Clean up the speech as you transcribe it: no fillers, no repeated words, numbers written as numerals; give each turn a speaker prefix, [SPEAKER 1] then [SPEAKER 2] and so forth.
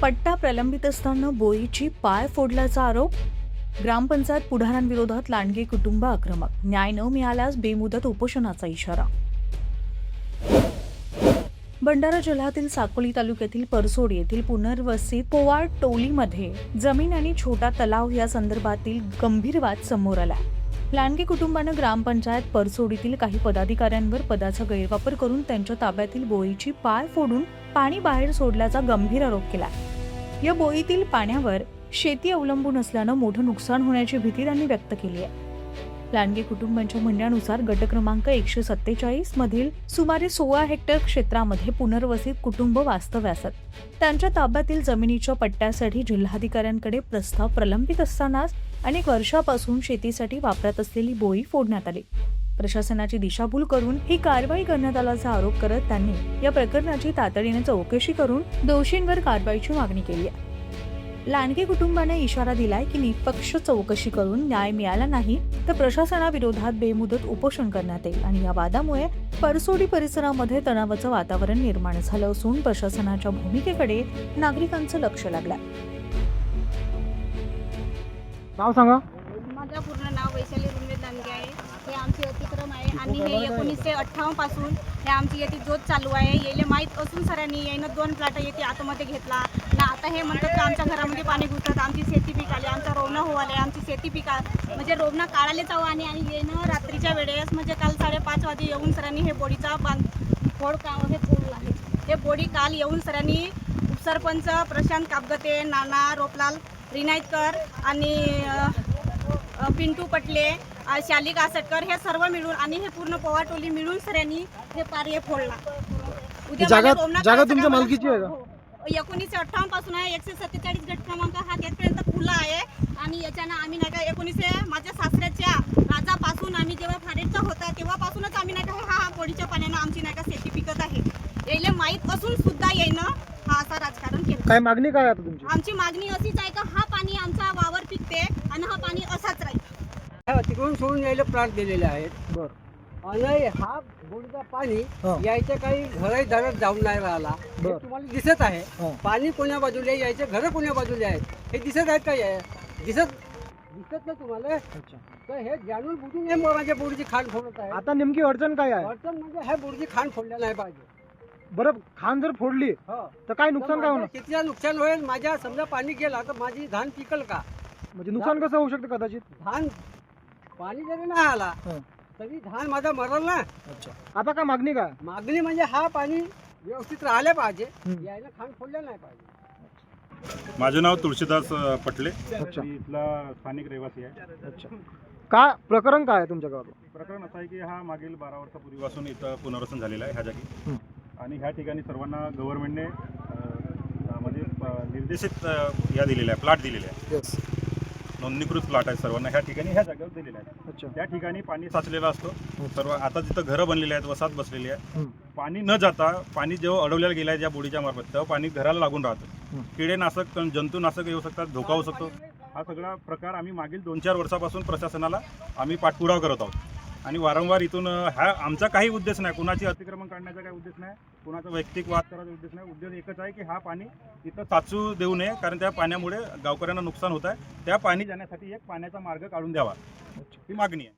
[SPEAKER 1] पट्टा प्रलंबित असताना बोईची पाय फोडल्याचा आरोप. ग्रामपंचायत पुढाऱ्यांविरोधात लांडगे कुटुंब आक्रमक. न्याय न मिळाल्यास बेमुदत उपोषणाचा इशारा. भंडारा जिल्ह्यातील साकोली तालुक्यातील परसोड येथील पुनर्वसित पोवाड टोलीमध्ये जमीन आणि छोटा तलाव या संदर्भातील गंभीर वाद समोर आला. लांडगे कुटुंबानं ग्रामपंचायत परसोडीतील काही पदाधिकाऱ्यांवर पदाचा गैरवापर करून त्यांच्या ताब्यातील बोईची पाय फोडून पाणी बाहेर सोडल्याचा गंभीर आरोप केला. या बोईतील पाण्यावर शेती अवलंबून असल्यानं मोठं नुकसान होण्याची भीती त्यांनी व्यक्त केली आहे. लांडगे कुटुंबांच्या म्हणण्यानुसार गट क्रमांक 147 मधील सुमारे 16 हेक्टर क्षेत्रामध्ये पुनर्वसित कुटुंब वास्तव्यास आहेत. त्यांच्या ताब्यातील जमिनीच्या पट्ट्यासाठी जिल्हाधिकाऱ्यांकडे प्रस्ताव प्रलंबित असतानाच अनेक वर्षापासून शेतीसाठी वापरत असलेली बोई फोडण्यात आली. प्रशासनाची दिशाभूल करून ही कारवाई करण्यात आल्याचा आरोप करत त्यांनी या प्रकरणाची तातडीने चौकशी करून दोषींवर कारवाईची मागणी केली आहे. लांडगे कुटुंबाने इशारा दिलाय की निष्पक्ष चौकशी करून न्याय मिळाला नाही तर प्रशासनाविरोधात बेमुदत उपोषण करण्यात येईल आणि या वादामुळे परसोडी परिसरामध्ये तणावाचं वातावरण निर्माण झालं असून प्रशासनाच्या भूमिकेकडे नागरिकांचं लक्ष लागलं.
[SPEAKER 2] नाव सांगा.
[SPEAKER 3] माझं पूर्ण नाव वैशाली रुंबे लांडगे आहे. हे आमचे अतिक्रम आहे आणि हे 1958 पासून हे आमची येथे जोत चालू आहे. याला माहीत असून सरांनी यानं 2 प्लॉट येथे आतमध्ये घेतला ना. आता हे म्हणतात की आमच्या घरामध्ये पाणी घुसतात, आमची शेती पिकाली, आमचा रोवणं होवाले, आमची शेती पिका म्हणजे रोवणं काढायला जाऊ आणि येणं रात्रीच्या वेळेस म्हणजे काल 5:30 वाजे येऊन सरांनी हे बोडीचा फोड हे फोडला आहे. हे बोडी काल येऊन सरांनी उपसरपंच प्रशांत कापगते, नाना रोपलाल रिनायतकर आणि पिंटू पटले, शालिक आसटकर हे सर्व मिळून आणि हे पूर्ण पोवा टोली मिळून सरांनी हे पार्य फोडला.
[SPEAKER 2] जागा तुमच्या मालकीची आहे का?
[SPEAKER 3] 1958 पासून आहे. 147 गट क्रमांक हा तिथपर्यंत खुला आहे आणि याच्यानं आम्ही नाही का 19 माझ्या सासऱ्याच्या राजापासून आम्ही जेव्हा फारेटचा होता तेव्हापासूनच आम्ही नाही का हा बोडीच्या पाण्यानं आमची नाही का शेती पिकत आहे. याला माहीत असून सुद्धा येणं हा असा राजकारण केलं.
[SPEAKER 2] काय मागणी काय आता तुमची?
[SPEAKER 3] आमची मागणी अशीच आहे का हा पाणी आमचा वावर पिकते आणि हा पाणी असाच राहील.
[SPEAKER 4] तिकडून सोडून यायला प्लॉट दिलेले आहेत.
[SPEAKER 2] बरं.
[SPEAKER 4] आणि हा बोडीचा पाणी यायच्या काही घरही दारात जाऊन नाही राहिला. हे
[SPEAKER 2] बरं.
[SPEAKER 4] तुम्हाला दिसत आहे. पाणी कोण्या बाजूला आहे, यायचे घरं कोण्या बाजूला आहेत हे दिसत आहेत का? दिसत ना तुम्हाला? तर हे जाणून बुजून हे माझ्या बोडीची खाण फोडत आहे.
[SPEAKER 2] आता नेमकी अडचण काय आहे?
[SPEAKER 4] अडचण म्हणजे ह्या बोडीची खाण फोडल्या नाही पाहिजे.
[SPEAKER 2] बरं, खाण जर फोडली तर काय नुकसान काय होणार?
[SPEAKER 4] किती नुकसान होईल? माझ्या समजा पाणी गेला तर माझी धान पिकल का?
[SPEAKER 2] म्हणजे नुकसान कसं होऊ शकतं? कदाचित
[SPEAKER 4] धान पाणी जरी नाही आला तरी धान माझा मरल ना.
[SPEAKER 2] आता काय मागणी काय?
[SPEAKER 4] मागणी म्हणजे हा पाणी व्यवस्थित राहिले पाहिजे, यायला खाण फोडलं नाही पाहिजे.
[SPEAKER 5] माझं नाव तुळशीदास पटले.
[SPEAKER 2] अच्छा.
[SPEAKER 5] मी इथला स्थानिक रहिवासी आहे.
[SPEAKER 2] अच्छा. काय प्रकरण काय आहे तुमच्या गावात?
[SPEAKER 5] प्रकरण असं आहे की हा मागील 12 वर्षापूर्वीपासून इथं पुनर्वसन झालेलं आहे ह्या जागी. आणि ह्या ठिकाणी सर्वांना गव्हर्नमेंटने म्हणजे निर्देशित या दिलेल्या आहे, प्लॉट दिलेले आहे. नोंदणीकृत प्लॉट आहे सर्वांना ह्या ठिकाणी ह्या जागेवर दिलेले आहेत.
[SPEAKER 2] अच्छा.
[SPEAKER 5] त्या ठिकाणी पाणी साचलेलं असतो. सर्व आता जिथं घरं बनलेली आहेत, वसाहत बसलेली आहे. पाणी न जाता पाणी जेव्हा अडवलेलं गेलं आहे ज्या बोडीच्या मार्फत तेव्हा पाणी घराला लागून राहतं. किडेनाशक जंतुनाशक येऊ शकतात, धोका होऊ शकतो. हा सगळा प्रकार आम्ही मागील 2-4 वर्षापासून प्रशासनाला आम्ही पाठपुरावा करत आहोत. आणि वारंवार इथून हा आमचा काही उद्देश नाही, कुणाची अतिक्रमण काढण्याचा काही उद्देश नाही, कुणाचा वैयक्तिक वाद करायचा उद्देश नाही. उद्देश एकच आहे की हा पाणी इथं साचू देऊ नये, कारण त्या पाण्यामुळे गावकऱ्यांना नुकसान होत आहे. त्या पाणी जाण्यासाठी एक पाण्याचा मार्ग काढून द्यावा ही मागणी आहे.